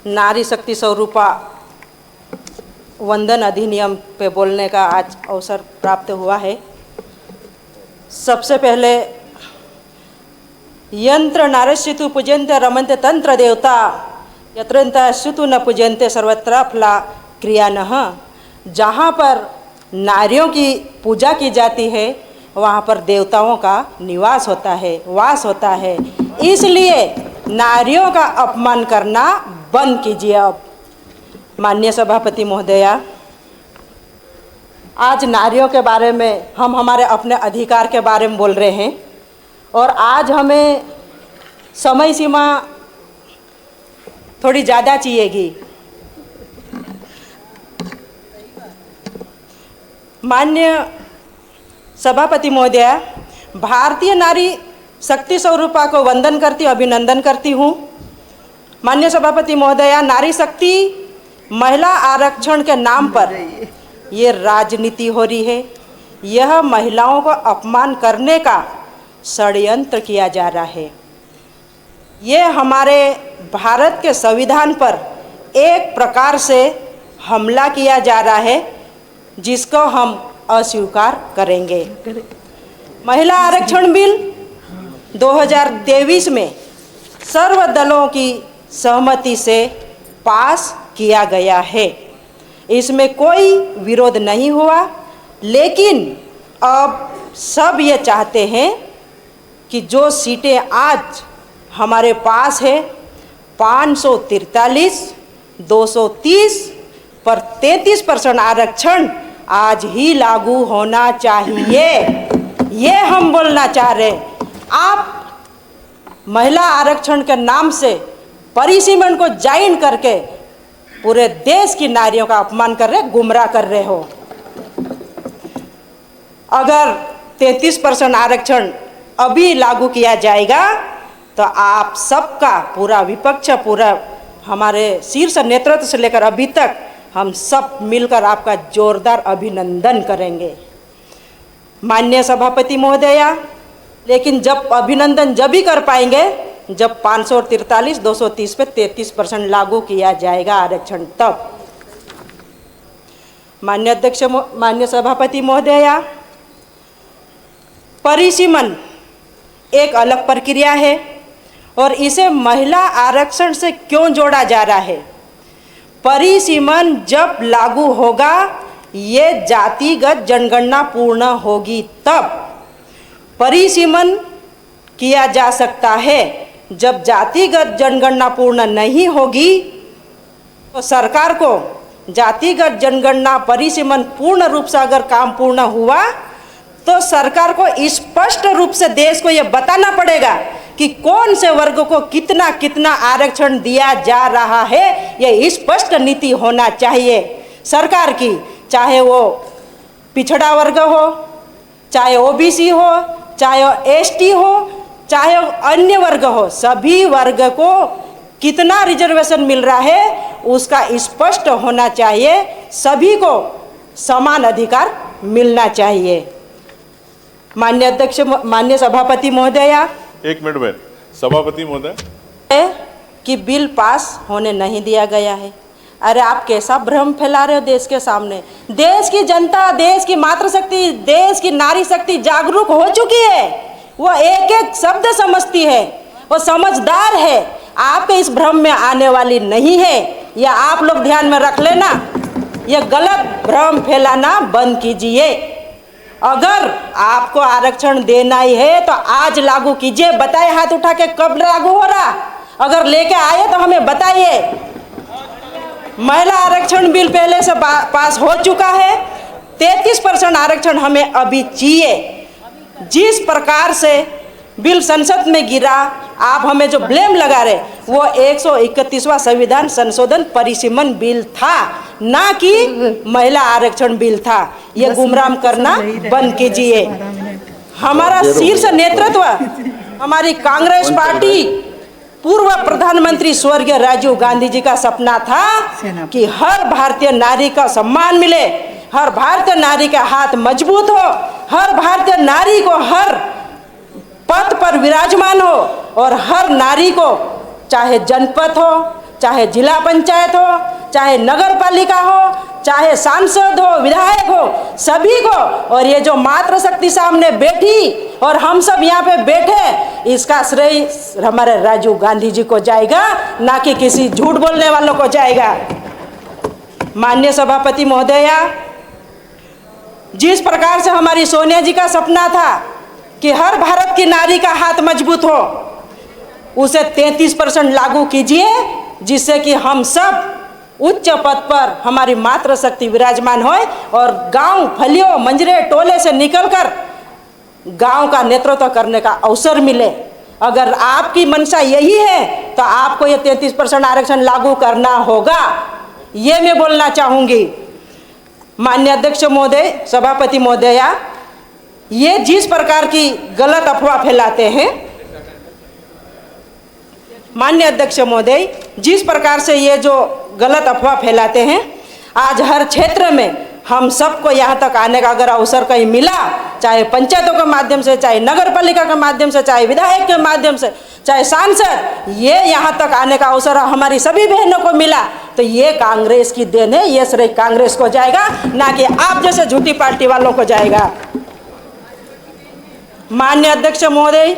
नारी शक्ति स्वरूपा वंदन अधिनियम पे बोलने का आज अवसर प्राप्त हुआ है। सबसे पहले यंत्र नारस्यतु पूजन्ते रमन्ते तंत्र देवता यत्रंता सुतु न पूजन्ते सर्वत्र फला क्रिया न। जहाँ पर नारियों की पूजा की जाती है वहाँ पर देवताओं का निवास होता है, वास होता है। इसलिए नारियों का अपमान करना बंद कीजिए। अब माननीय सभापति महोदया, आज नारियों के बारे में हम हमारे अपने अधिकार के बारे में बोल रहे हैं और आज हमें समय सीमा थोड़ी ज़्यादा चाहिएगी। माननीय सभापति महोदया, भारतीय नारी शक्ति स्वरूपा को वंदन करती हूँ, अभिनंदन करती हूँ। माननीय सभापति महोदया, नारी शक्ति महिला आरक्षण के नाम पर ये राजनीति हो रही है। यह महिलाओं को अपमान करने का षड्यंत्र किया जा रहा है। ये हमारे भारत के संविधान पर एक प्रकार से हमला किया जा रहा है, जिसको हम अस्वीकार करेंगे। महिला आरक्षण बिल 2023 में सर्व दलों की सहमति से पास किया गया है। इसमें कोई विरोध नहीं हुआ, लेकिन अब सब ये चाहते हैं कि जो सीटें आज हमारे पास है 543, 230 पर 33% आरक्षण आज ही लागू होना चाहिए। ये हम बोलना चाह रहे। आप महिला आरक्षण के नाम से परिसीमन को ज्वाइन करके पूरे देश की नारियों का अपमान कर रहे, गुमराह कर रहे हो। अगर 33% आरक्षण अभी लागू किया जाएगा तो आप सबका पूरा विपक्ष, पूरा हमारे शीर्ष नेतृत्व से लेकर अभी तक हम सब मिलकर आपका जोरदार अभिनंदन करेंगे। माननीय सभापति महोदया, लेकिन जब अभिनंदन जब ही कर पाएंगे जब 543, 230 पे 33% लागू किया जाएगा आरक्षण, तब। माननीय अध्यक्ष, माननीय सभापति महोदया, परिसीमन एक अलग प्रक्रिया है और इसे महिला आरक्षण से क्यों जोड़ा जा रहा है? परिसीमन जब लागू होगा, ये जातिगत जनगणना पूर्ण होगी तब परिसीमन किया जा सकता है। जब जातिगत जनगणना पूर्ण नहीं होगी तो सरकार को जातिगत जनगणना परिसीमन पूर्ण रूप से अगर काम पूर्ण हुआ तो सरकार को स्पष्ट रूप से देश को ये बताना पड़ेगा कि कौन से वर्ग को कितना कितना आरक्षण दिया जा रहा है। ये स्पष्ट नीति होना चाहिए सरकार की, चाहे वो पिछड़ा वर्ग हो, चाहे ओबीसी हो, चाहे एसटी हो, चाहे अन्य वर्ग हो, सभी वर्ग को कितना रिजर्वेशन मिल रहा है उसका स्पष्ट होना चाहिए। सभी को समान अधिकार मिलना चाहिए। माननीय अध्यक्ष, माननीय सभापति महोदया, एक मिनट में सभापति महोदय, कि बिल पास होने नहीं दिया गया है। अरे आप कैसा भ्रम फैला रहे हो देश के सामने। देश की जनता, देश की मातृशक्ति, देश की नारी शक्ति जागरूक हो चुकी है। वो एक एक शब्द समझती है, वो समझदार है। आपके इस भ्रम में आने वाली नहीं है। यह आप लोग ध्यान में रख लेना। यह गलत भ्रम फैलाना बंद कीजिए। अगर आपको आरक्षण देना ही है तो आज लागू कीजिए। बताइए हाथ उठा के कब लागू हो रहा। अगर लेके आए तो हमें बताइए। महिला आरक्षण बिल पहले से पास हो चुका है। 33% आरक्षण हमें अभी चाहिए। जिस प्रकार से बिल संसद में गिरा, आप हमें जो ब्लेम लगा रहे, वो 131वां संविधान संशोधन परिसीमन बिल था, ना कि महिला आरक्षण बिल था। ये गुमराह करना बंद कीजिए। हमारा शीर्ष नेतृत्व, हमारी कांग्रेस पार्टी, पूर्व प्रधानमंत्री स्वर्गीय राजीव गांधी जी का सपना था कि हर भारतीय नारी का सम्मान मिले, हर भारतीय नारी का हाथ मजबूत हो, हर भारतीय नारी को हर पद पर विराजमान हो और हर नारी को, चाहे जनपद हो, चाहे जिला पंचायत हो, चाहे नगर पालिका हो, चाहे सांसद हो, विधायक हो, सभी को। और ये जो मातृशक्ति सामने बैठी और हम सब यहाँ पे बैठे, इसका श्रेय हमारे राजीव गांधी जी को जाएगा, ना कि किसी झूठ बोलने वालों को जाएगा। माननीय सभापति महोदया, जिस प्रकार से हमारी सोनिया जी का सपना था कि हर भारत की नारी का हाथ मजबूत हो, उसे 33% लागू कीजिए, जिससे कि हम सब उच्च पद पर हमारी मातृशक्ति विराजमान होए और गांव फलियों मंजरे टोले से निकलकर गांव का नेतृत्व करने का अवसर मिले। अगर आपकी मंशा यही है तो आपको ये 33% आरक्षण लागू करना होगा, ये मैं बोलना चाहूँगी। माननीय अध्यक्ष महोदय, सभापति महोदया, ये जिस प्रकार की गलत अफवाह फैलाते हैं, माननीय अध्यक्ष महोदय, जिस प्रकार से ये जो गलत अफवाह फैलाते हैं, आज हर क्षेत्र में हम सबको यहाँ तक आने का अगर अवसर कहीं मिला, चाहे पंचायतों के माध्यम से, चाहे नगर पालिका के माध्यम से, चाहे विधायक के माध्यम से, चाहे सांसद, ये यहाँ तक आने का अवसर हमारी सभी बहनों को मिला, तो ये कांग्रेस की देन है, ये श्रेय कांग्रेस को जाएगा, ना कि आप जैसे झूठी पार्टी वालों को जाएगा। माननीय अध्यक्ष महोदय,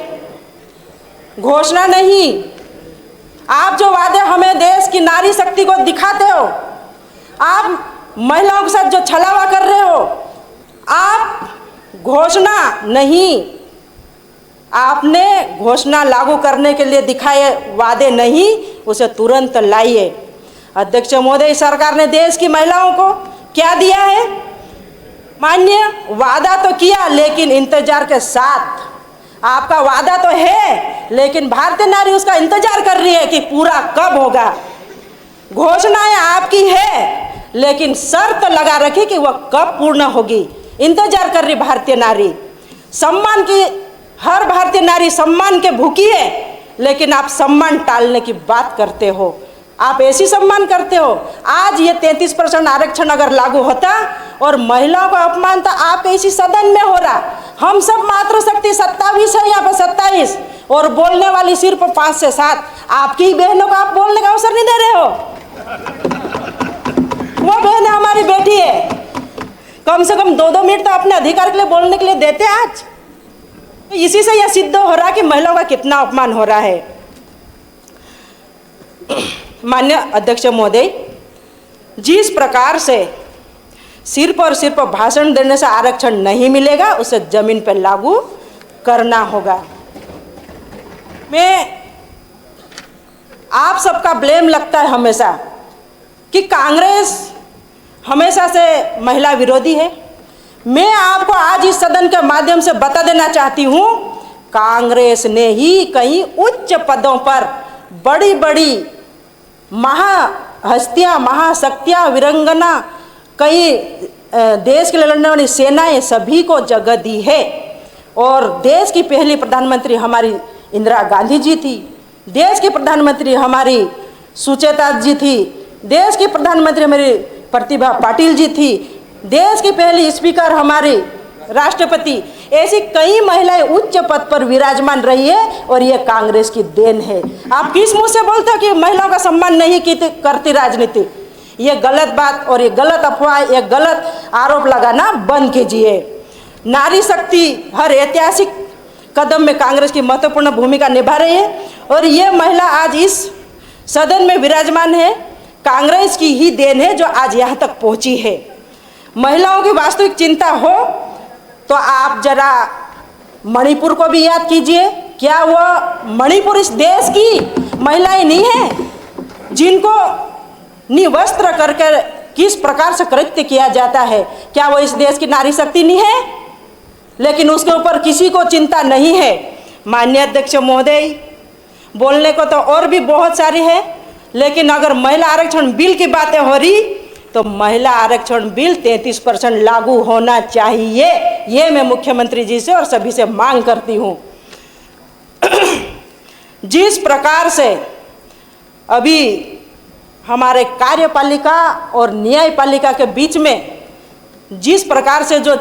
घोषणा नहीं, आप जो वादे हमें देश की नारी शक्ति को दिखाते हो, आप महिलाओं के साथ जो छलावा कर रहे हो, आप घोषणा नहीं, आपने घोषणा लागू करने के लिए दिखाए वादे नहीं, उसे तुरंत लाइए। अध्यक्ष महोदय, सरकार ने देश की महिलाओं को क्या दिया है? मान्य वादा तो किया, लेकिन इंतजार के साथ। आपका वादा तो है, लेकिन भारतीय नारी उसका इंतजार कर रही है कि पूरा कब होगा। घोषणाएं आपकी है, लेकिन शर्त लगा रखी कि वह कब पूर्ण होगी। इंतजार कर रही भारतीय नारी। सम्मान की, हर भारतीय नारी सम्मान के भूखी है, लेकिन आप सम्मान टालने की बात करते हो। आप ऐसी सम्मान करते हो। आज ये 33% आरक्षण अगर लागू होता और महिलाओं का अपमान तो आप इसी सदन में हो रहा। हम सब मातृशक्ति 27 है, यहाँ पे 27, और बोलने वाली सिर्फ 5 से 7। आपकी ही बहनों को आप बोलने का अवसर नहीं दे रहे हो। वो बहन हमारी बेटी है, कम से कम 2-2 मिनट तो अपने अधिकार के लिए बोलने के लिए देते आज। इसी से यह सिद्ध हो रहा है कि महिलाओं का कितना अपमान हो रहा है। माननीय अध्यक्ष महोदय, जिस प्रकार से सिर्फ और सिर्फ भाषण देने से आरक्षण नहीं मिलेगा, उसे जमीन पर लागू करना होगा। मैं आप सबका ब्लेम लगता है हमेशा कि कांग्रेस हमेशा से महिला विरोधी है। मैं आपको आज इस सदन के माध्यम से बता देना चाहती हूँ, कांग्रेस ने ही कई उच्च पदों पर बड़ी बड़ी महाहस्तियाँ, महाशक्तियाँ, वीरंगना, कई देश के लिए लड़ने वाली सेनाएं, सभी को जगह दी है। और देश की पहली प्रधानमंत्री हमारी इंदिरा गांधी जी थी, देश की प्रधानमंत्री हमारी सुचेता जी थी, देश की प्रधानमंत्री हमारी प्रतिभा पाटिल जी थी, देश की पहली स्पीकर हमारी राष्ट्रपति। ऐसी कई महिलाएं उच्च पद पर विराजमान रही है, और ये कांग्रेस की देन है। आप किस मुंह से बोलते हो कि महिलाओं का सम्मान नहीं करती राजनीति? ये गलत बात और ये गलत अफवाह, ये गलत आरोप लगाना बंद कीजिए। नारी शक्ति हर ऐतिहासिक कदम में कांग्रेस की महत्वपूर्ण भूमिका निभा रही है, और ये महिला आज इस सदन में विराजमान है, कांग्रेस की ही देन है जो आज यहाँ तक पहुँची है। महिलाओं की वास्तविक चिंता हो तो आप जरा मणिपुर को भी याद कीजिए। क्या वो मणिपुर इस देश की महिलाएं नहीं हैं, जिनको निवस्त्र करके किस प्रकार से कृत्य किया जाता है? क्या वो इस देश की नारी शक्ति नहीं है? लेकिन उसके ऊपर किसी को चिंता नहीं है। माननीय अध्यक्ष महोदय, बोलने को तो और भी बहुत सारी है, लेकिन अगर महिला आरक्षण बिल की बातें हो रही तो महिला आरक्षण बिल 33% लागू होना चाहिए। ये मैं मुख्यमंत्री जी से और सभी से मांग करती हूँ। जिस प्रकार से अभी हमारे कार्यपालिका और न्यायपालिका के बीच में जिस प्रकार से जो